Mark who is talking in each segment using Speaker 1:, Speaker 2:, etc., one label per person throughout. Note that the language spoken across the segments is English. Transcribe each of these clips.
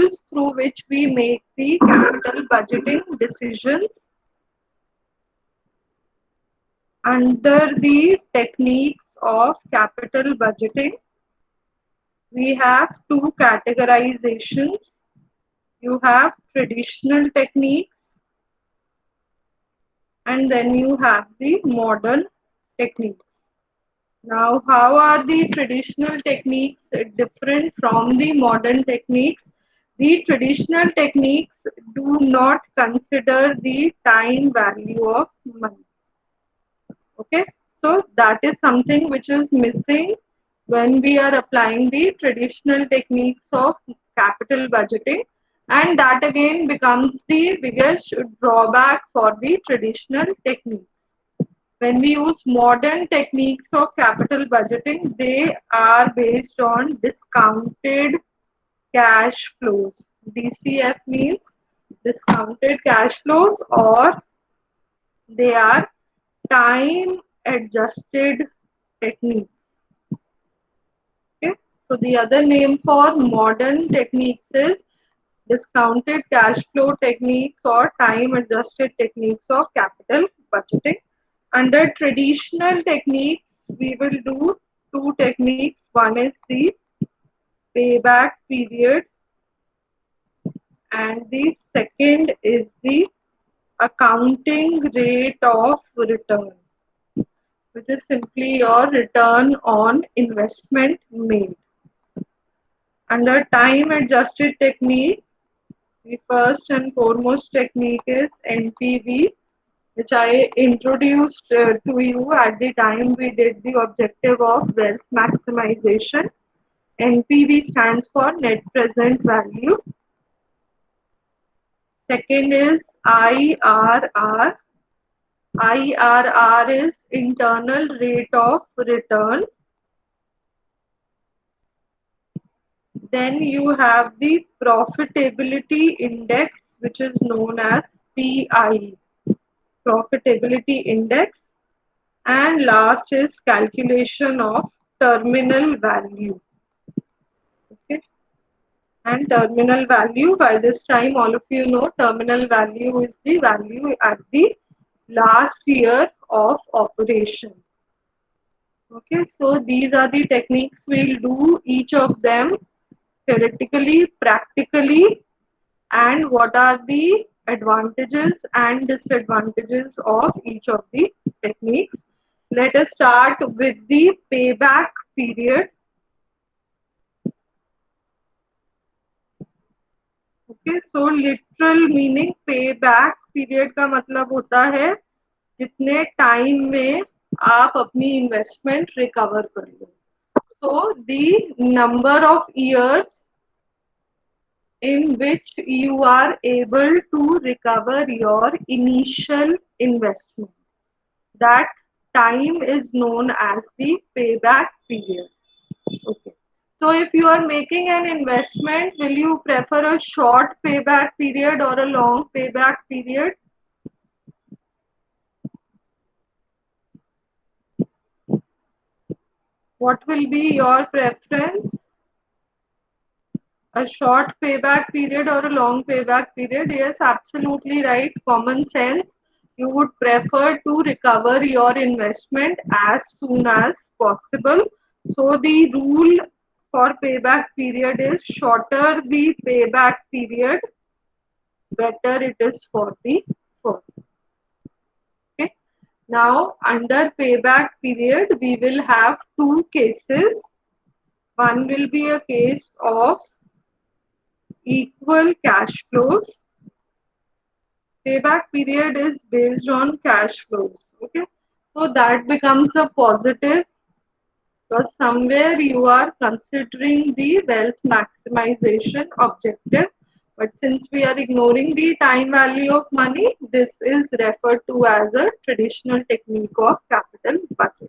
Speaker 1: tools through which we make the capital budgeting decisions. Under the techniques of capital budgeting, we have two categorizations. You have traditional techniques and then you have the modern techniques. Now, how are the traditional techniques different from the modern techniques? The traditional techniques do not consider the time value of money. Okay, so that is something which is missing when we are applying the traditional techniques of capital budgeting, and that again becomes the biggest drawback for the traditional techniques. When we use modern techniques of capital budgeting, they are based on discounted cash flows. DCF means discounted cash flows, or they are time adjusted techniques. Okay, so the other name for modern techniques is discounted cash flow techniques or time adjusted techniques of capital budgeting. Under traditional techniques, we will do two techniques. One is the payback period, and the second is the accounting rate of return, which is simply your return on investment made. Under time adjusted technique, the first and foremost technique is NPV, which I introduced to you at the time we did the objective of wealth maximization. NPV stands for net present value. Second is IRR. IRR is internal rate of return. Then you have the profitability index, which is known as PI, profitability index. And last is calculation of terminal value. Okay. And terminal value, by this time all of you know terminal value is the value at the last year of operation. Okay, so these are the techniques. We'll do each of them theoretically, practically, and what are the advantages and disadvantages of each of the techniques. Let us start with the payback period. Okay, so literal meaning payback period का मतलब होता है जितने time में आप अपनी investment recover कर लो. So the number of years in which you are able to recover your initial investment, that time is known as the payback period. Okay. So if you are making an investment, will you prefer a short payback period or a long payback period? What will be your preference? A short payback period or a long payback period? Yes, absolutely right. Common sense. You would prefer to recover your investment as soon as possible. So the rule for payback period is shorter the payback period, better it is for the firm. Okay. Now under payback period, we will have two cases. One will be a case of equal cash flows. Payback period is based on cash flows. Okay, so that becomes a positive because somewhere you are considering the wealth maximization objective. But since we are ignoring the time value of money, this is referred to as a traditional technique of capital budgeting.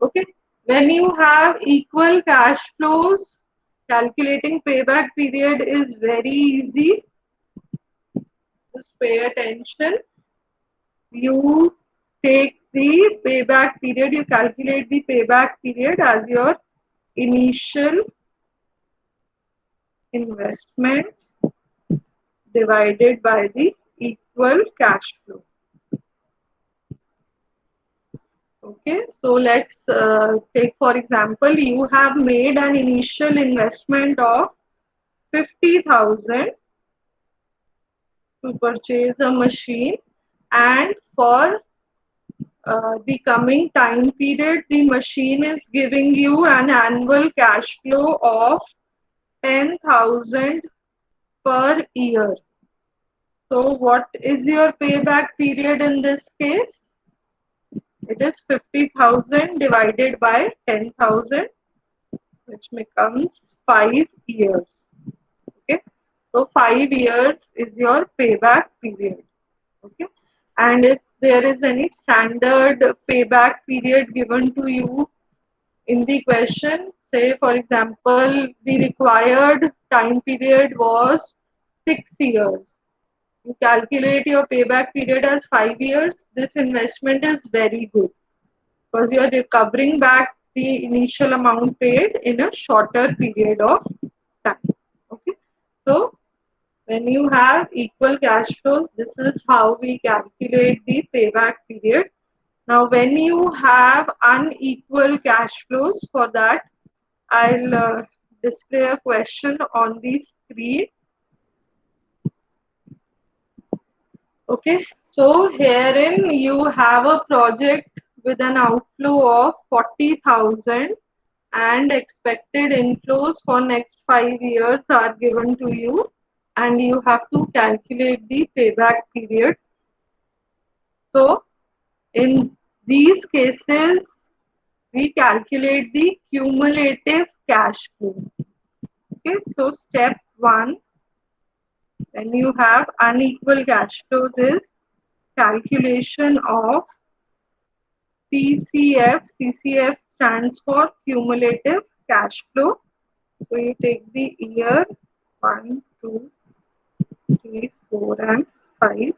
Speaker 1: Okay, when you have equal cash flows, calculating payback period is very easy. Just pay attention. You take the payback period, you calculate the payback period as your initial investment divided by the equal cash flow. Okay, so let's take for example, you have made an initial investment of 50,000 to purchase a machine, and for the coming time period, the machine is giving you an annual cash flow of 10,000 per year. So what is your payback period in this case? It is 50,000 divided by 10,000, which becomes 5 years. Okay, so 5 years is your payback period. Okay, and if there is any standard payback period given to you in the question, say for example, the required time period was 6 years. You calculate your payback period as 5 years. This investment is very good because you are recovering back the initial amount paid in a shorter period of time. Okay, so when you have equal cash flows, this is how we calculate the payback period. Now, when you have unequal cash flows, for that, I'll display a question on the screen. Okay, so herein you have a project with an outflow of 40,000 and expected inflows for next 5 years are given to you, and you have to calculate the payback period. So in these cases, we calculate the cumulative cash flow. Okay, so step 1, when you have unequal cash flows, is calculation of CCF. CCF stands for cumulative cash flow. So you take the year 1, 2, 3, 4 and 5.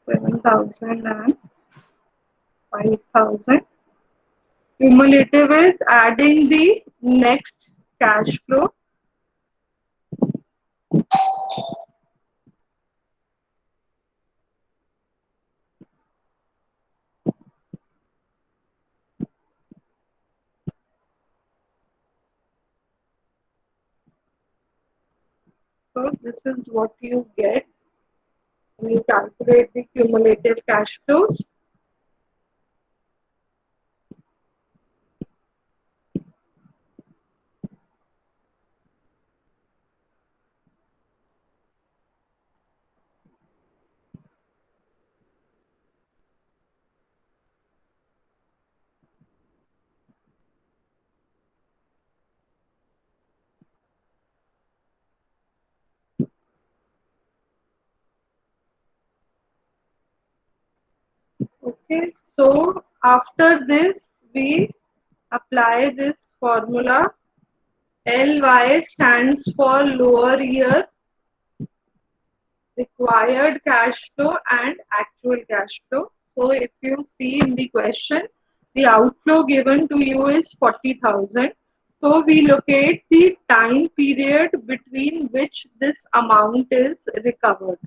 Speaker 1: Seven thousand and 5,000. Cumulative is adding the next cash flow. So this is what you get when you calculate the cumulative cash flows. Okay, so after this, we apply this formula. LY stands for lower year required cash flow and actual cash flow. So if you see in the question, the outflow given to you is 40,000. So we locate the time period between which this amount is recovered.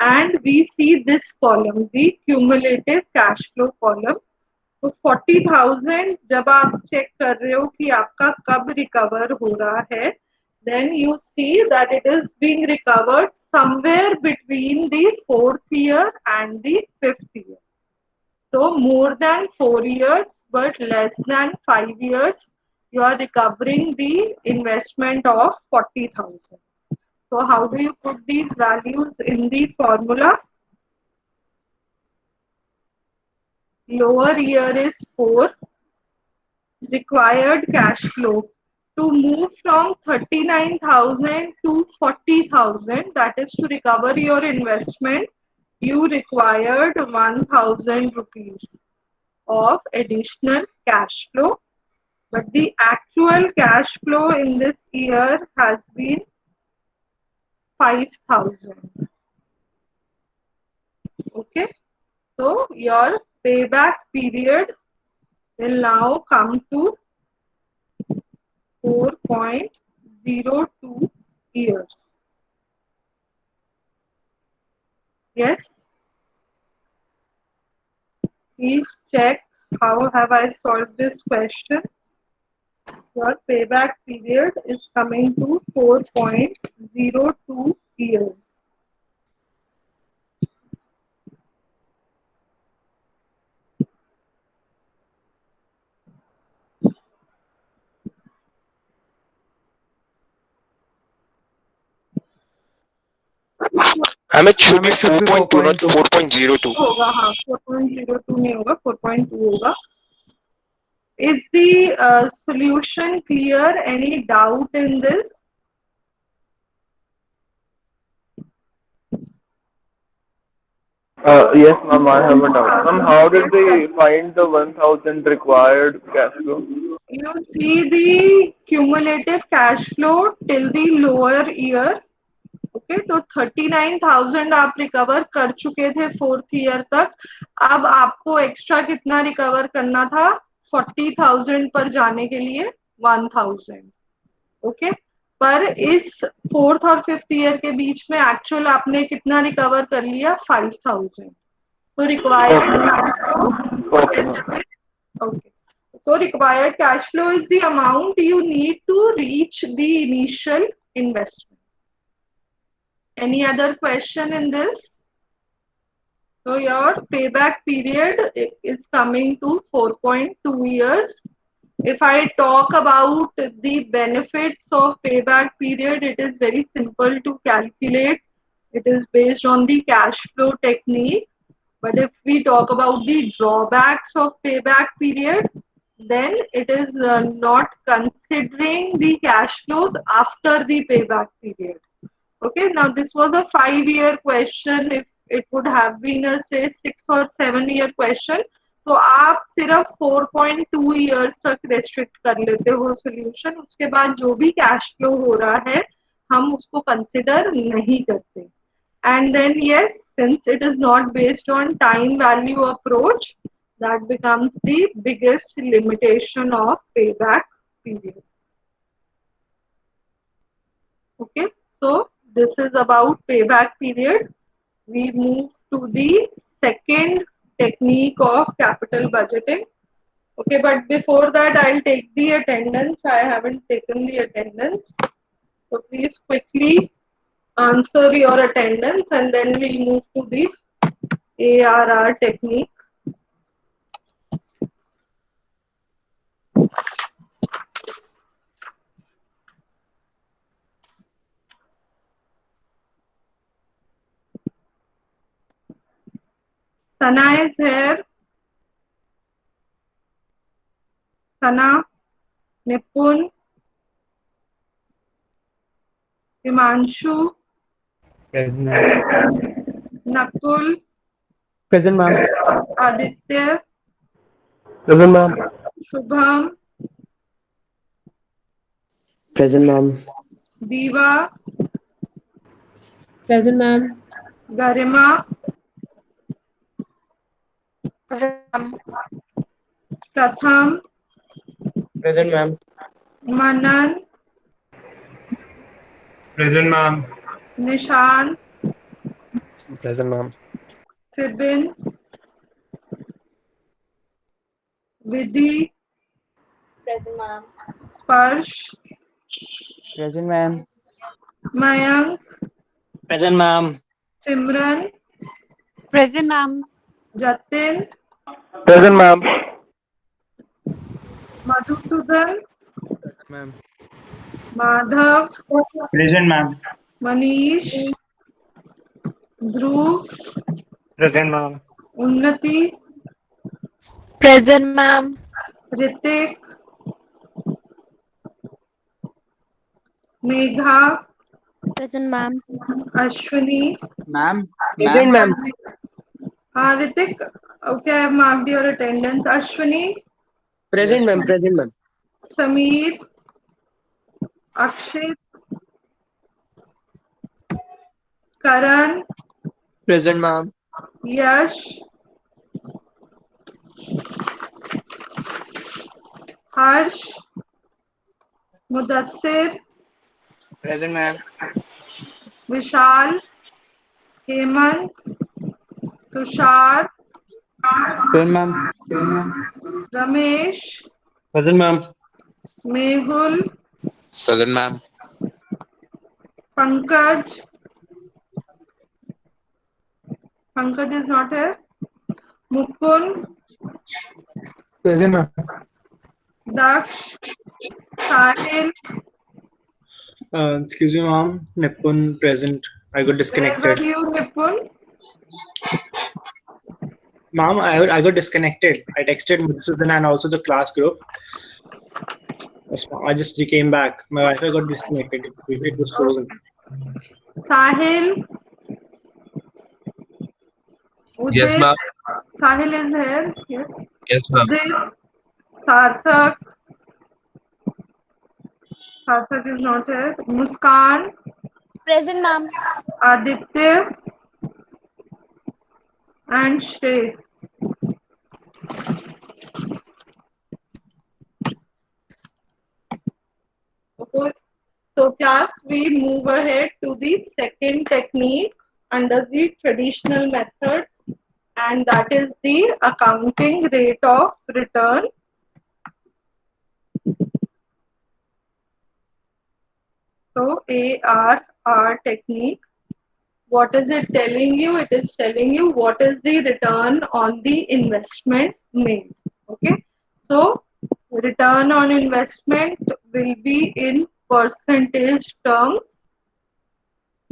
Speaker 1: And we see this column, the cumulative cash flow column. तो 40,000 जब आप check कर रहे हो कि आपका कब recover हो रहा है, then you see that it is being recovered somewhere between the 4th year and the 5th year. So more than 4 years but less than 5 years, you are recovering the investment of 40,000. So how do you put these values in the formula? Lower year is 4. Required cash flow to move from 39,000 to 40,000, that is to recover your investment, you required 1,000 rupees of additional cash flow. but the actual cash flow in this year has been 5,000. Okay, so your payback period will now come to 4.02 years. Yes, please check how have I solved this question. Your payback period is coming to 4.02 years.
Speaker 2: Ma'am, it should be 4.2, not 4.02.
Speaker 1: होगा हाँ 4.02 नहीं होगा 4.2 होगा. Is the solution clear? Any doubt in this?
Speaker 3: Yes, ma'am, I have a doubt. Ma'am, how did they find the 1,000 required cash flow?
Speaker 1: You see the cumulative cash flow till the lower year. Okay तो 39,000 आप recover कर चुके थे 4th year तक. अब आपको extra कितना recover करना था 40,000 पर जाने के लिए 1,000. ओके पर इस 4th और 5th ईयर के बीच में एक्चुअल आपने कितना रिकवर कर लिया 5,000. तो required okay. So required cash flow is the amount you need to reach the initial investment. Any other question in this? So your payback period is coming to 4.2 years. If I talk about the benefits of payback period, it is very simple to calculate. It is based on the cash flow technique. But if we talk about the drawbacks of payback period, then it is not considering the cash flows after the payback period. Okay, now this was a 5-year question. If it would have been a say 6 or 7-year question, तो आप सिर्फ 4.2 years तक restrict कर लेते हो solution. उसके बाद जो भी cash flow हो रहा है हम उसको consider नहीं करते. And then yes, since it is not based on time value approach, that becomes the biggest limitation of payback period. Okay, so this is about payback period. We move to the second technique of capital budgeting. Okay, but before that, I'll take the attendance. I haven't taken the attendance. So please quickly answer your attendance and then we'll move to the ARR technique. Sana is here. Sana, Nipun, Himanshu, Nakul,
Speaker 4: Present, ma'am.
Speaker 1: Aditya,
Speaker 3: Present, ma'am.
Speaker 1: Shubham,
Speaker 4: Present, ma'am.
Speaker 1: Diva,
Speaker 5: Present, ma'am.
Speaker 1: Garima, Pratham,
Speaker 4: Present, ma'am.
Speaker 1: Manan,
Speaker 6: Present, ma'am.
Speaker 1: Nishan,
Speaker 4: Present, ma'am.
Speaker 1: Sibin, Vidhi,
Speaker 5: Present, ma'am.
Speaker 1: Sparsh,
Speaker 4: Present, ma'am.
Speaker 1: Mayank,
Speaker 4: Present, ma'am.
Speaker 1: Simran,
Speaker 5: Present, ma'am.
Speaker 1: Jatin,
Speaker 3: Present, ma'am.
Speaker 1: Madhusudan,
Speaker 4: Present, ma'am.
Speaker 1: Madhav,
Speaker 6: Present, ma'am.
Speaker 1: Manish, Dhruv,
Speaker 4: Present, ma'am.
Speaker 1: Unnati,
Speaker 5: Present, ma'am.
Speaker 1: Ritik, Megha,
Speaker 5: Present, ma'am.
Speaker 1: Ashwini.
Speaker 4: Ma'am. Present, ma'am.
Speaker 1: Ritik, okay, I have marked your attendance. Ashwini,
Speaker 4: Present, ma'am. Present, ma'am.
Speaker 1: Sameer, Akshit, Karan,
Speaker 4: Present, ma'am.
Speaker 1: Yash, Harsh, Mudassir,
Speaker 4: Present, ma'am.
Speaker 1: Vishal, Hemant, Tushar,
Speaker 4: Present, ma'am.
Speaker 1: Ramesh,
Speaker 6: Present, ma'am.
Speaker 1: Mehul,
Speaker 2: Present, ma'am.
Speaker 1: Pankaj. Pankaj is not here. Mukund,
Speaker 6: Present, ma'am.
Speaker 1: Daksh, Sahil.
Speaker 7: Excuse me, ma'am. Nipun present. I got
Speaker 1: Where
Speaker 7: disconnected.
Speaker 1: were you, Nipun?
Speaker 7: Ma'am, I got disconnected. I texted Mudsudan and also the class group. Yes, ma'am. I just came back. My Wi-Fi got disconnected. It was frozen.
Speaker 1: Sahil.
Speaker 2: Yes,
Speaker 1: Udit.
Speaker 2: ma'am.
Speaker 1: Sahil is here. Yes.
Speaker 2: Yes, ma'am.
Speaker 1: Udit. Sarthak. Sarthak is not here. Muskan.
Speaker 5: Present, ma'am.
Speaker 1: Aditya. And Shrey. Okay. So class, we move ahead to the second technique under the traditional methods, and that is the accounting rate of return. So ARR technique. What is it telling you? It is telling you what is the return on the investment made. Okay. So return on investment will be in percentage terms.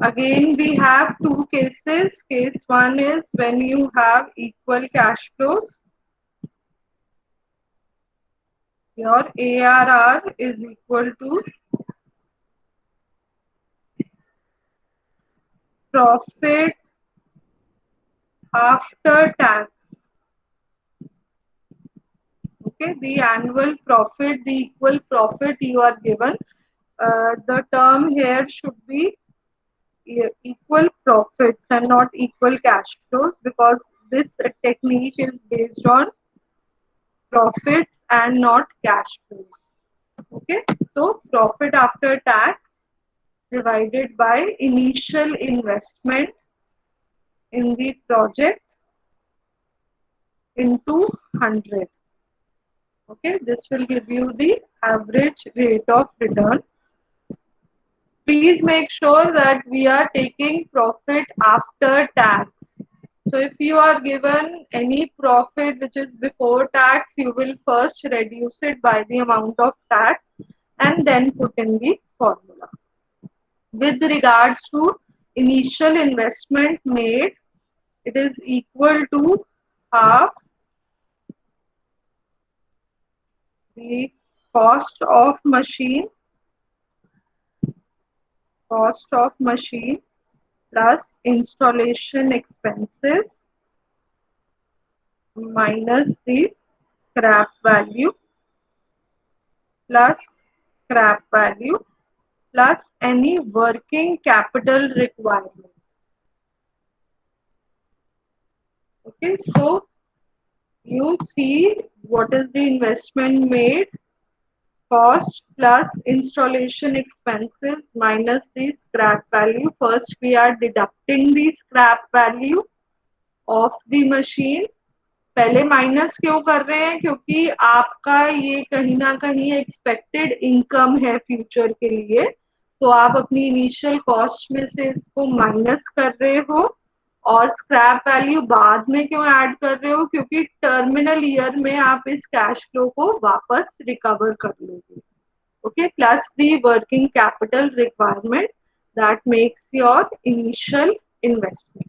Speaker 1: Again, we have two cases. Case one is when you have equal cash flows. Your ARR is equal to profit after tax. Okay, the annual profit, the equal profit you are given. The term here should be equal profits and not equal cash flows, because this technique is based on profits and not cash flows. Okay, so profit after tax divided by initial investment in the project into 100. Okay, this will give you the average rate of return. Please make sure that we are taking profit after tax. So if you are given any profit which is before tax, you will first reduce it by the amount of tax and then put in the formula. With regards to initial investment made, it is equal to half the cost of machine plus installation expenses minus the scrap value plus scrap value plus any working capital requirement. Okay, so you see what is the investment made, cost plus installation expenses minus the scrap value. First we are deducting the scrap value of the machine. पहले minus क्यों कर रहे हैं? क्योंकि आपका ये कहीं ना कहीं एक्सपेक्टेड इनकम है फ्यूचर के लिए, तो आप अपनी इनिशियल कॉस्ट में से इसको माइनस कर रहे हो। और स्क्रैप वैल्यू बाद में क्यों ऐड कर रहे हो? क्योंकि टर्मिनल ईयर में आप इस कैश फ्लो को वापस रिकवर कर लोगे। Okay, plus the working capital requirement that makes your initial investment.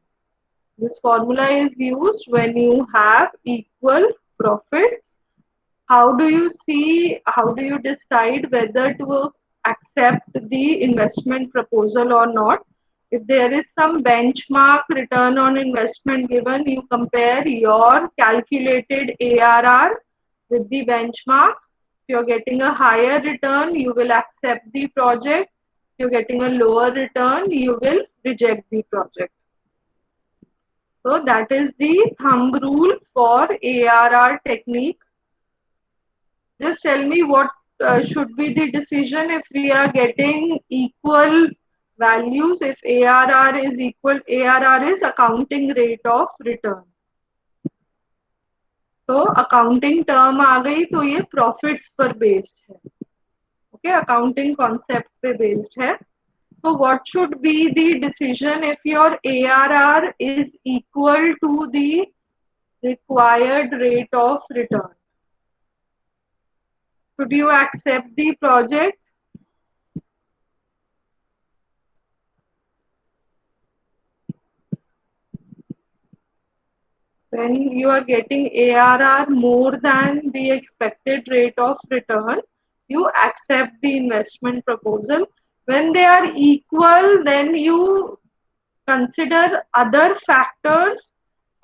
Speaker 1: This formula is used when you have equal profits. How do you decide whether to accept the investment proposal or not? If there is some benchmark return on investment given, you compare your calculated ARR with the benchmark. you're getting a higher return, you will accept the project. If you're getting a lower return, you will reject the project. So that is the thumb rule for ARR technique. Just tell me what should be the decision if we are getting equal values. If ARR is equal, ARR is accounting rate of return. तो accounting term आ गई तो ये profits पर based है. Okay, accounting concept पे based है. So what should be the decision if your ARR is equal to the required rate of return? Should you accept the project? When you are getting ARR more than the expected rate of return, you accept the investment proposal. When they are equal, then you consider other factors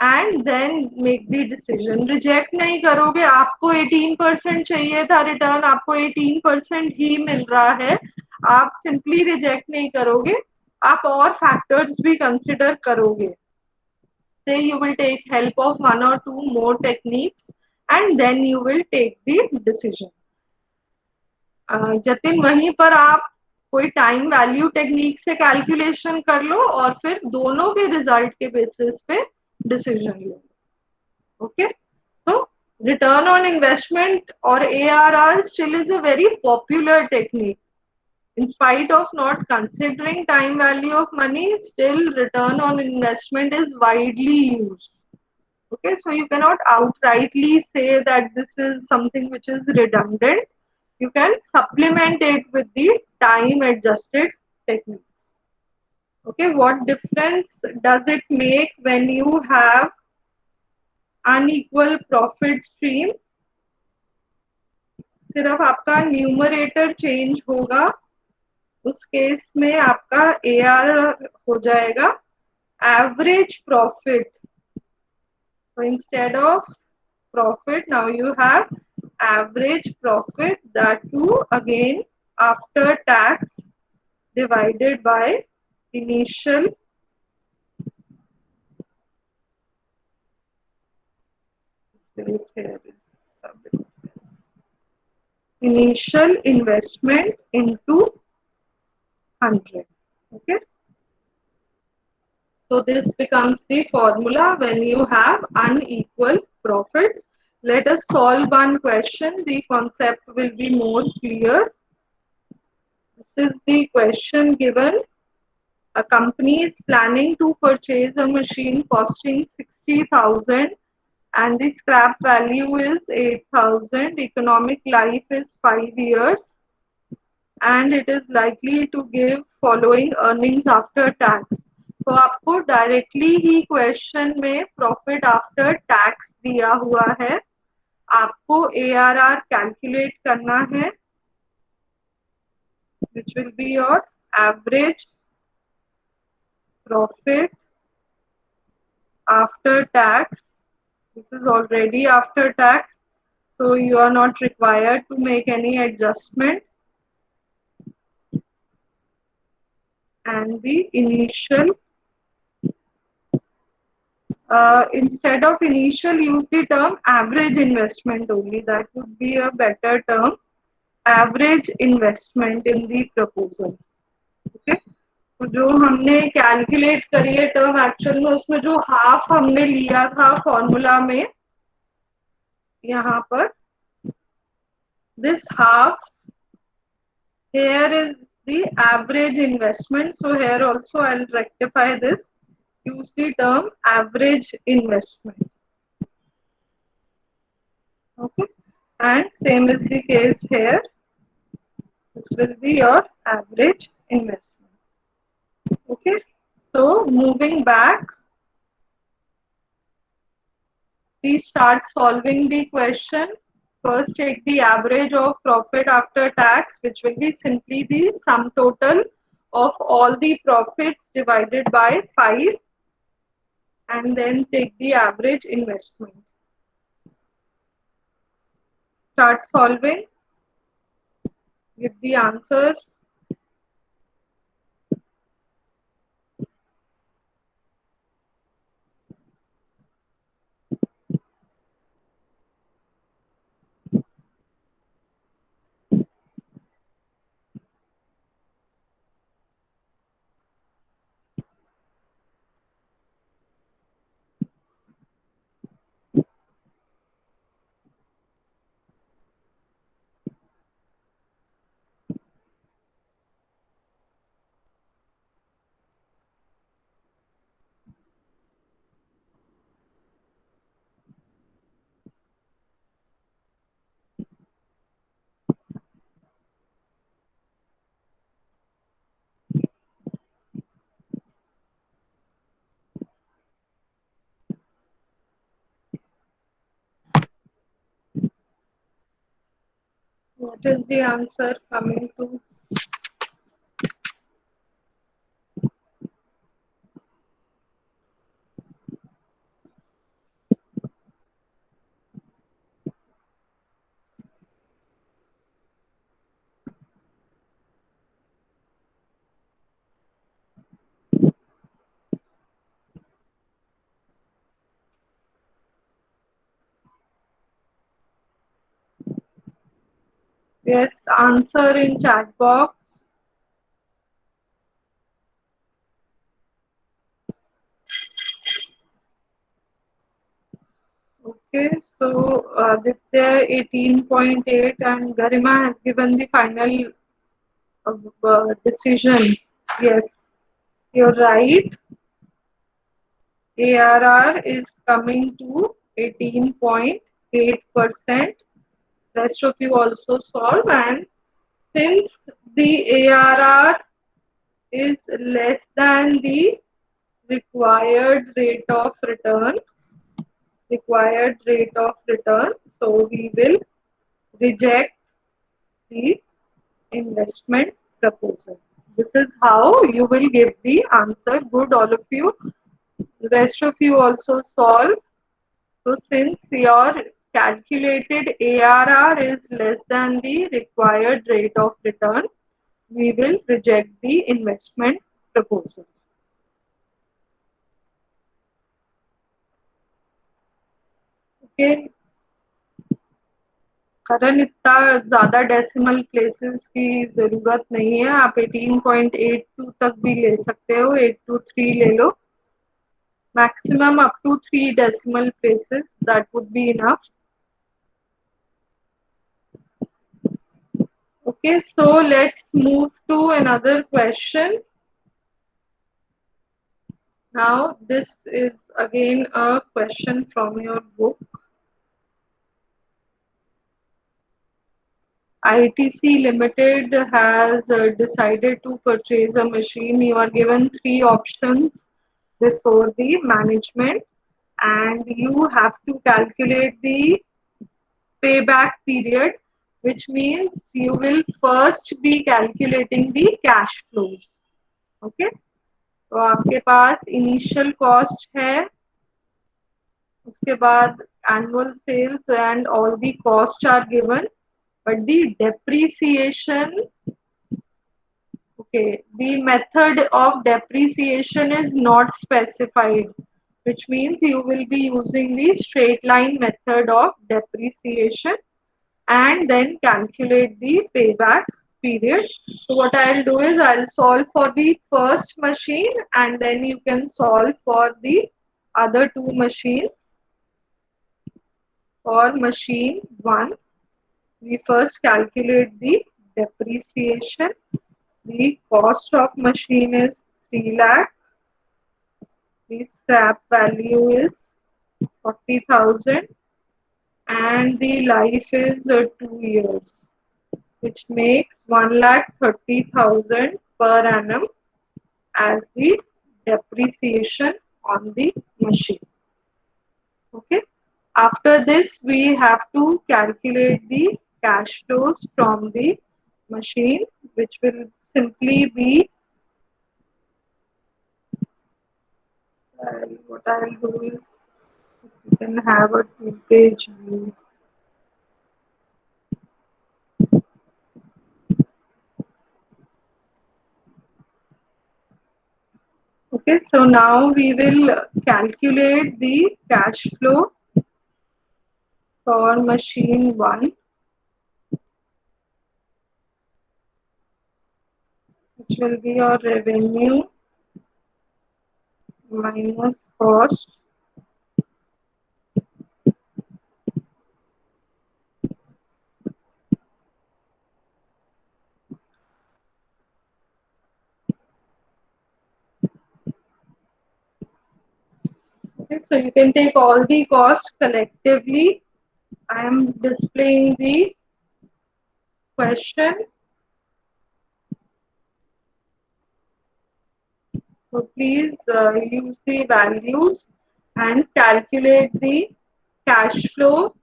Speaker 1: and then make the decision. Reject नहीं करोगे. आपको 18% चाहिए था return, आपको 18% ही मिल रहा है, आप simply reject नहीं करोगे, आप और factors भी consider करोगे. Say you will take help of one or two more techniques and then you will take the decision. Jatin, वहीं पर आप कोई टाइम वैल्यू टेक्निक से कैलकुलेशन कर लो और फिर दोनों के रिजल्ट के बेसिस पे डिसीजन लो. ओके, तो रिटर्न ऑन इन्वेस्टमेंट और ARR still is a very popular technique. In spite of not considering time value of money, still return on investment is widely used. Okay, so you cannot outrightly say that this is something which is redundant. You can supplement it with the time adjusted techniques. Okay, what difference does it make when you have unequal profit stream? सिर्फ आपका numerator change होगा, उस case में आपका ARR हो जाएगा average profit. So instead of profit, now you have average profit, that too again after tax divided by initial initial investment into 100. Okay, so this becomes the formula when you have unequal profits. Let us solve one question. The concept will be more clear. This is the question given. A company is planning to purchase a machine costing 60,000 and the scrap value is 8,000. Economic life is 5 years and it is likely to give following earnings after tax. तो आपको directly ही question में profit after tax दिया हुआ है, आपको ARR calculate करना है, which will be your average profit after tax. This is already after tax, so you are not required to make any adjustment. And the initial, instead of initial, use the term average investment only. That would be a better term. Average investment in the proposal. Okay. तो जो हमने calculate करी है term actual में, उसमें जो half हमने लिया था फॉर्मूला में, यहाँ पर this half here is the average investment. So here also I'll rectify this. Use the term average investment. Okay, and same is the case here. This will be your average investment. Okay, so moving back, please start solving the question. First take the average of profit after tax, which will be simply the sum total of all the profits divided by 5, and then take the average investment. Start solving. Give the answers. What is the answer coming to? Yes, answer in chat box. Okay, so Aditya 18.8 and Garima has given the final decision. Yes, you're right. ARR is coming to 18.8%. Rest of you also solve, and since the ARR is less than the required rate of return, so we will reject the investment proposal. This is how you will give the answer. Good, all of you. The rest of you also solve. So since your calculated ARR is less than the required rate of return, we will reject the investment proposal. Okay. करण इतना ज़्यादा decimal places की ज़रूरत नहीं है, आप 18.82 तक भी ले सकते हो, 823 ले लो, maximum up to 3 decimal places, that would be enough. Okay, so let's move to another question. Now this is again a question from your book. ITC Limited has decided to purchase a machine. You are given 3 options before the management, and you have to calculate the payback period, which means you will first be calculating the cash flows. Okay, तो आपके पास initial cost है, उसके बाद annual sales and all the costs are given, but the depreciation, okay, the method of depreciation is not specified, which means you will be using the straight line method of depreciation and then calculate the payback period. So what I'll do is I'll solve for the first machine and then you can solve for the other 2 machines. For machine 1, we first calculate the depreciation. The cost of machine is 3 lakh. The scrap value is 40,000 and the life is 2 years, which makes 1,30,000 per annum as the depreciation on the machine. Okay. After this, we have to calculate the cash flows from the machine, which will simply be, what I'll do is you can have a 2-page view. Okay, so now we will calculate the cash flow for machine 1, which will be your revenue minus cost Okay, so you can take all the costs collectively. I am displaying the question. So please use the values and calculate the cash flow.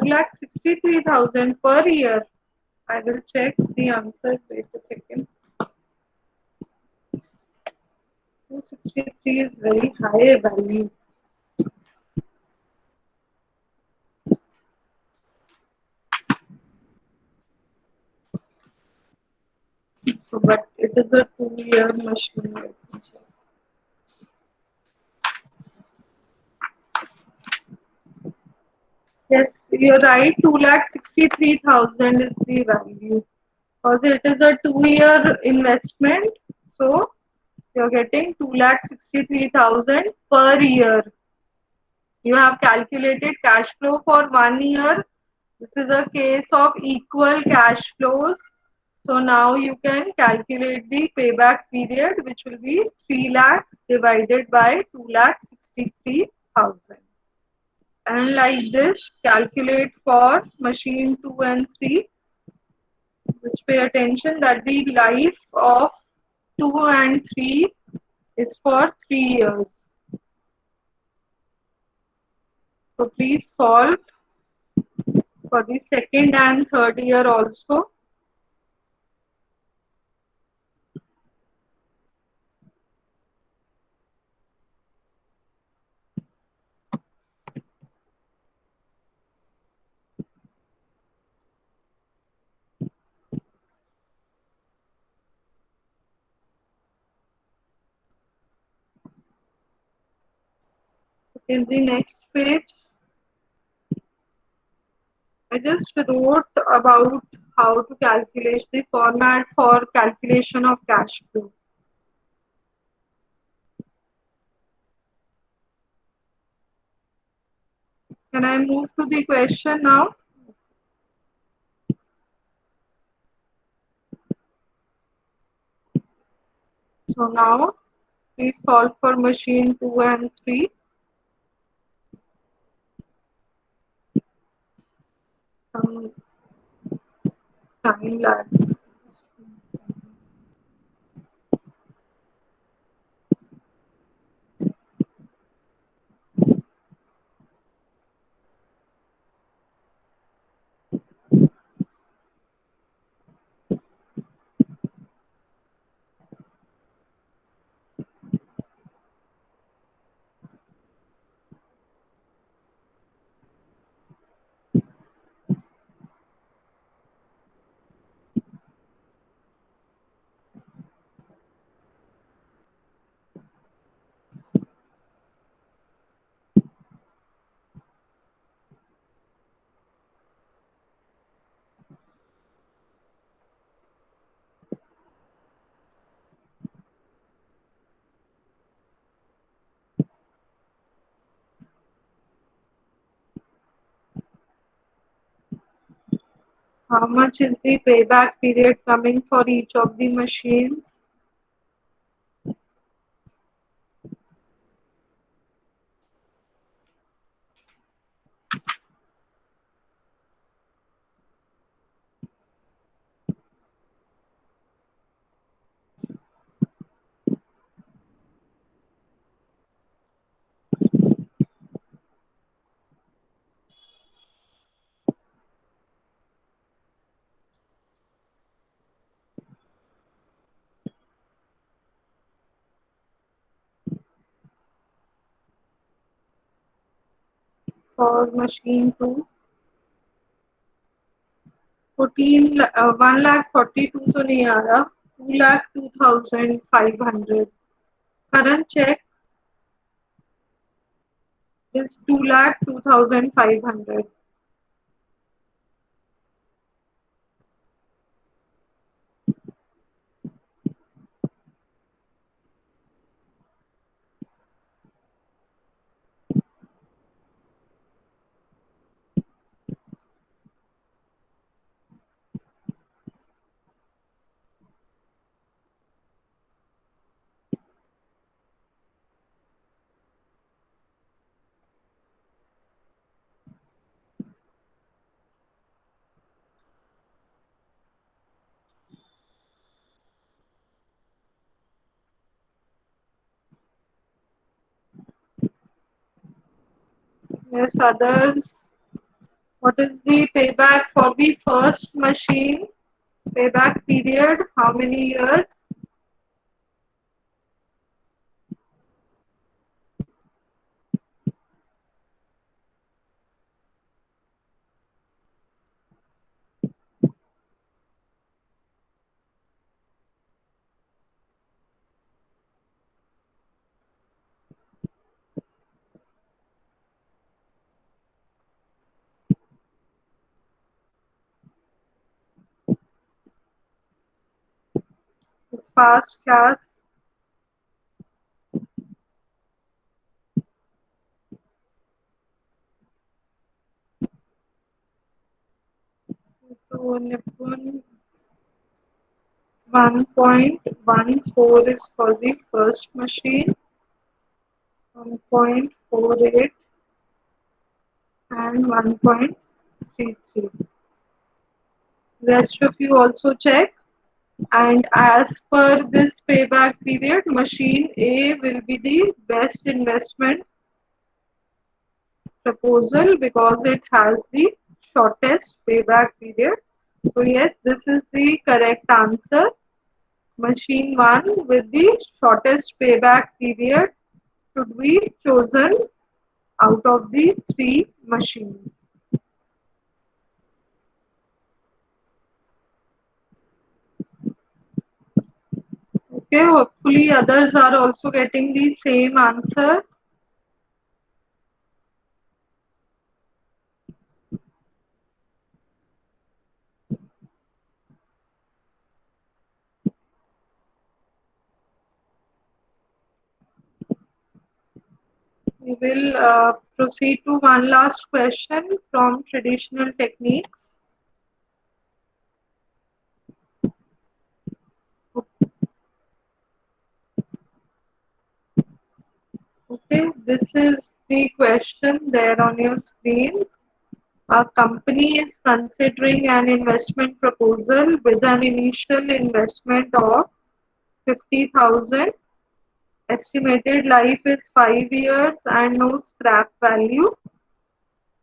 Speaker 1: 2,63,000 per year. I will check the answer. Wait a second. 263 is very high value. So, but it is a 2-year machine. Let me check. Yes, you're right. 2,63,000 is the value. Because it is a 2-year investment. So you're getting 2,63,000 per year. You have calculated cash flow for 1 year. This is a case of equal cash flows. So now you can calculate the payback period, which will be 3 lakh divided by 2,63,000. And like this, calculate for machine 2 and 3. Just pay attention that the life of 2 and 3 is for 3 years. So please solve for the second and third year also. In the next page, I just wrote about how to calculate the format for calculation of cash flow. Can I move to the question now? So now, please solve for machine 2 and 3. Some time lag. How much is the payback period coming for each of the machines? For machine 2, 1,42,000 तो नहीं आ रहा. 2,02,500. Current check is 2,02,500. Yes, others. What is the payback for the first machine? Payback period, how many years? It's fast class. So Nippon 1.14 is for the first machine, 1.48 and 1.33. Rest of you also check. And as per this payback period, machine A will be the best investment proposal because it has the shortest payback period. So yes, this is the correct answer. Machine 1 with the shortest payback period should be chosen out of the three machines. Okay, hopefully others are also getting the same answer. We will proceed to one last question from traditional techniques. Okay, this is the question there on your screens. A company is considering an investment proposal with an initial investment of 50,000. Estimated life is 5 years and no scrap value.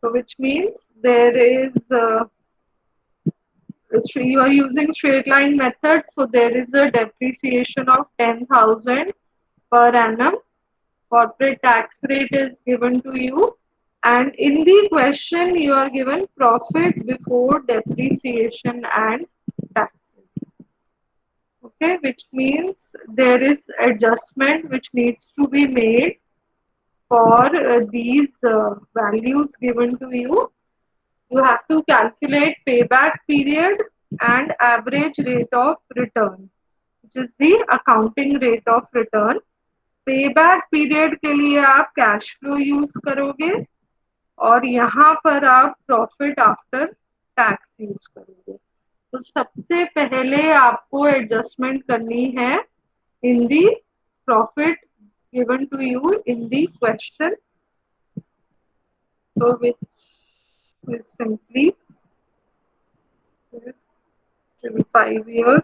Speaker 1: So which means there is you are using straight line method, so there is a depreciation of 10,000 per annum. Corporate tax rate is given to you, and in the question you are given profit before depreciation and taxes. Okay, which means there is adjustment which needs to be made for these values given to you. You have to calculate payback period and average rate of return, which is the accounting rate of return. Payback period के लिए आप cash flow use करोगे और यहाँ पर आप profit after tax use करोगे. तो सबसे पहले आपको एडजस्टमेंट करनी है in the profit given to you in the question. So which is simply 5 years.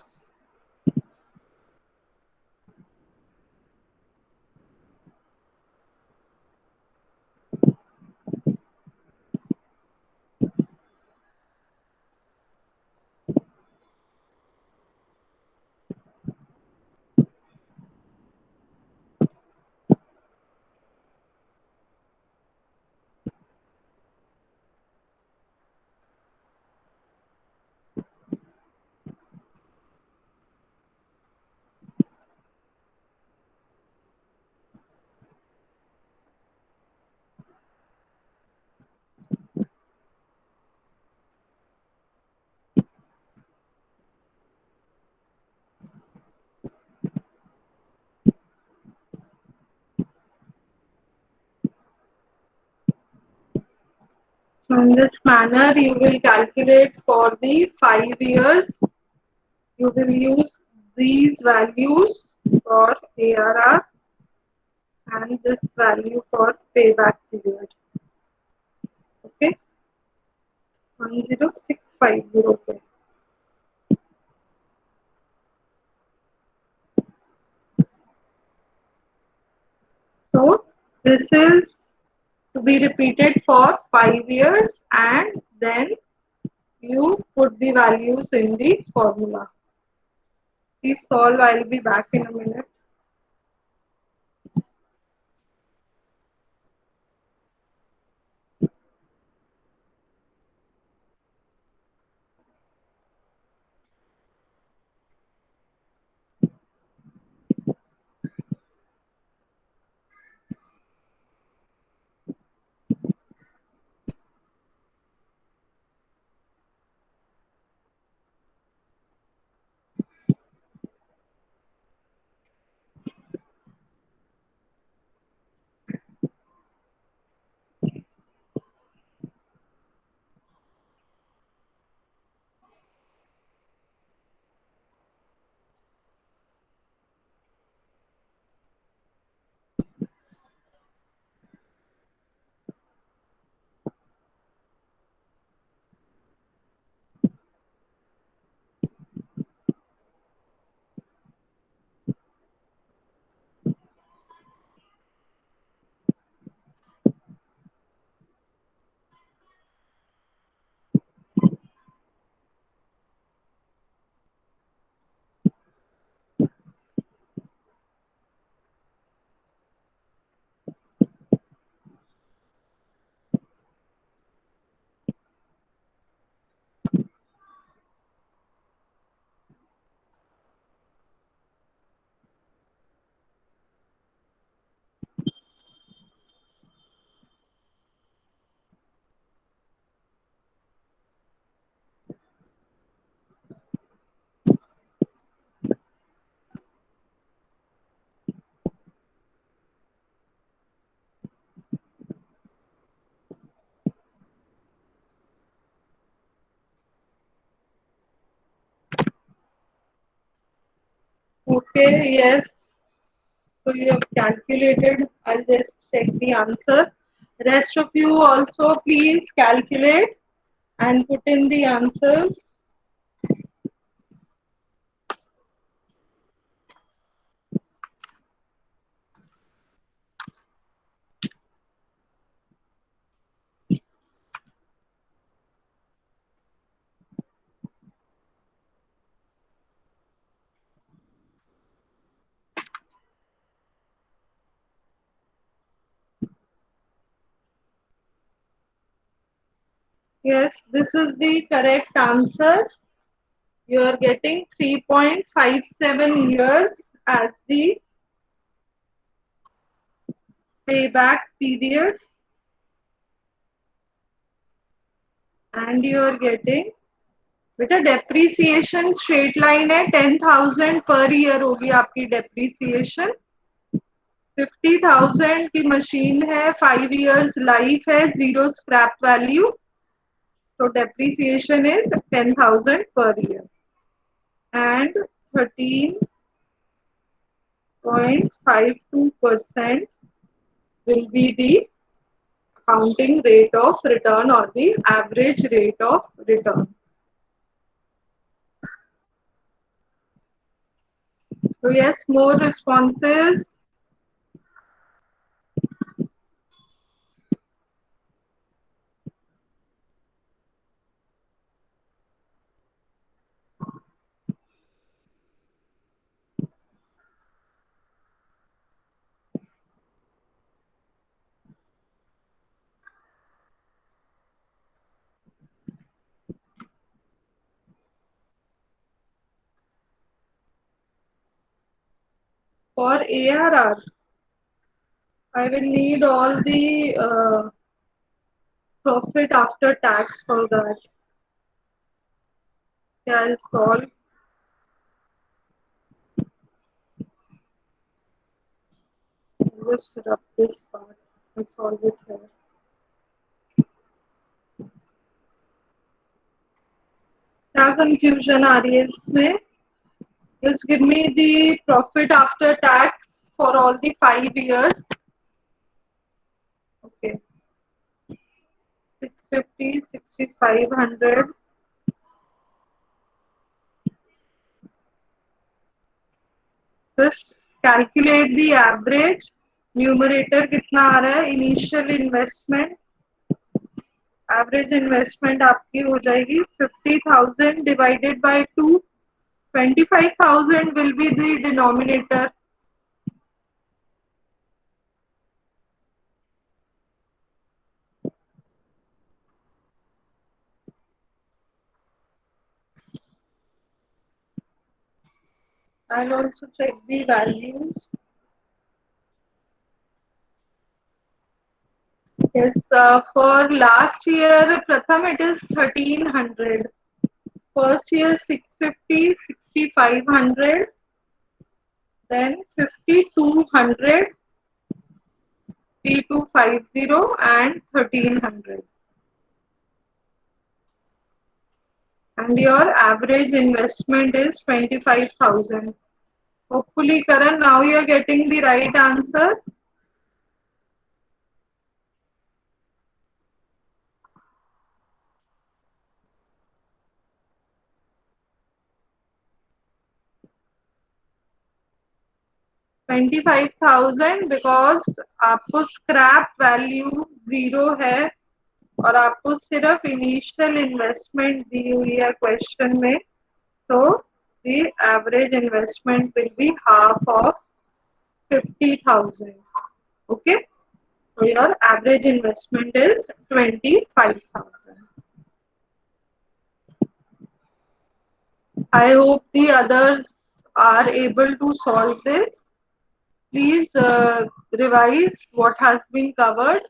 Speaker 1: In this manner, you will calculate for the 5 years. You will use these values for ARR and this value for payback period. Okay, 10650. So this is to be repeated for 5 years and then you put the values in the formula. Please solve. I'll be back in a minute. Okay, yes. So you have calculated. I'll just check the answer. Rest of you also please calculate and put in the answers. Yes, this is the correct answer. You are getting 3.57 years as the payback period and you are getting बेटा depreciation straight line है 10,000 per year होगी आपकी depreciation 50,000 की machine है 5 years life है zero scrap value तो depreciation is 10,000 per year and 13.52% will be the accounting rate of return or the average rate of return. So yes, more responses. For ARR, I will need all the profit after tax for that. Yeah, I'll solve. I'll just rub this part and solve it here. क्या confusion आ रही है इसमें? Just give me the profit after tax for all the 5 years. Okay. 650, 6500. Just calculate the average. Numerator कितना आ रहा है? Initial investment. Average investment आपकी हो जाएगी 50,000 divided by 2. 25,000 will be the denominator. I'll also check the values. Yes, for last year, Pratham it is 1300. First year 650, 6500, then 5200, 3250 and 1300. And your average investment is 25,000. Hopefully, Karan, now you are getting the right answer. $25,000 because आपको scrap value 0 है और आपको सिर्फ initial investment दी हुई है question में, तो the average investment will be half of 50,000. Okay, so your average investment is 25,000. I hope the others are able to solve this. Please revise what has been covered,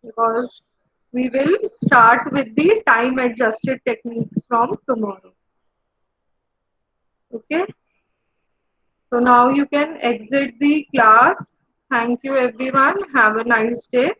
Speaker 1: because we will start with the time adjusted techniques from tomorrow. Okay, so now you can exit the class. Thank you everyone. Have a nice day.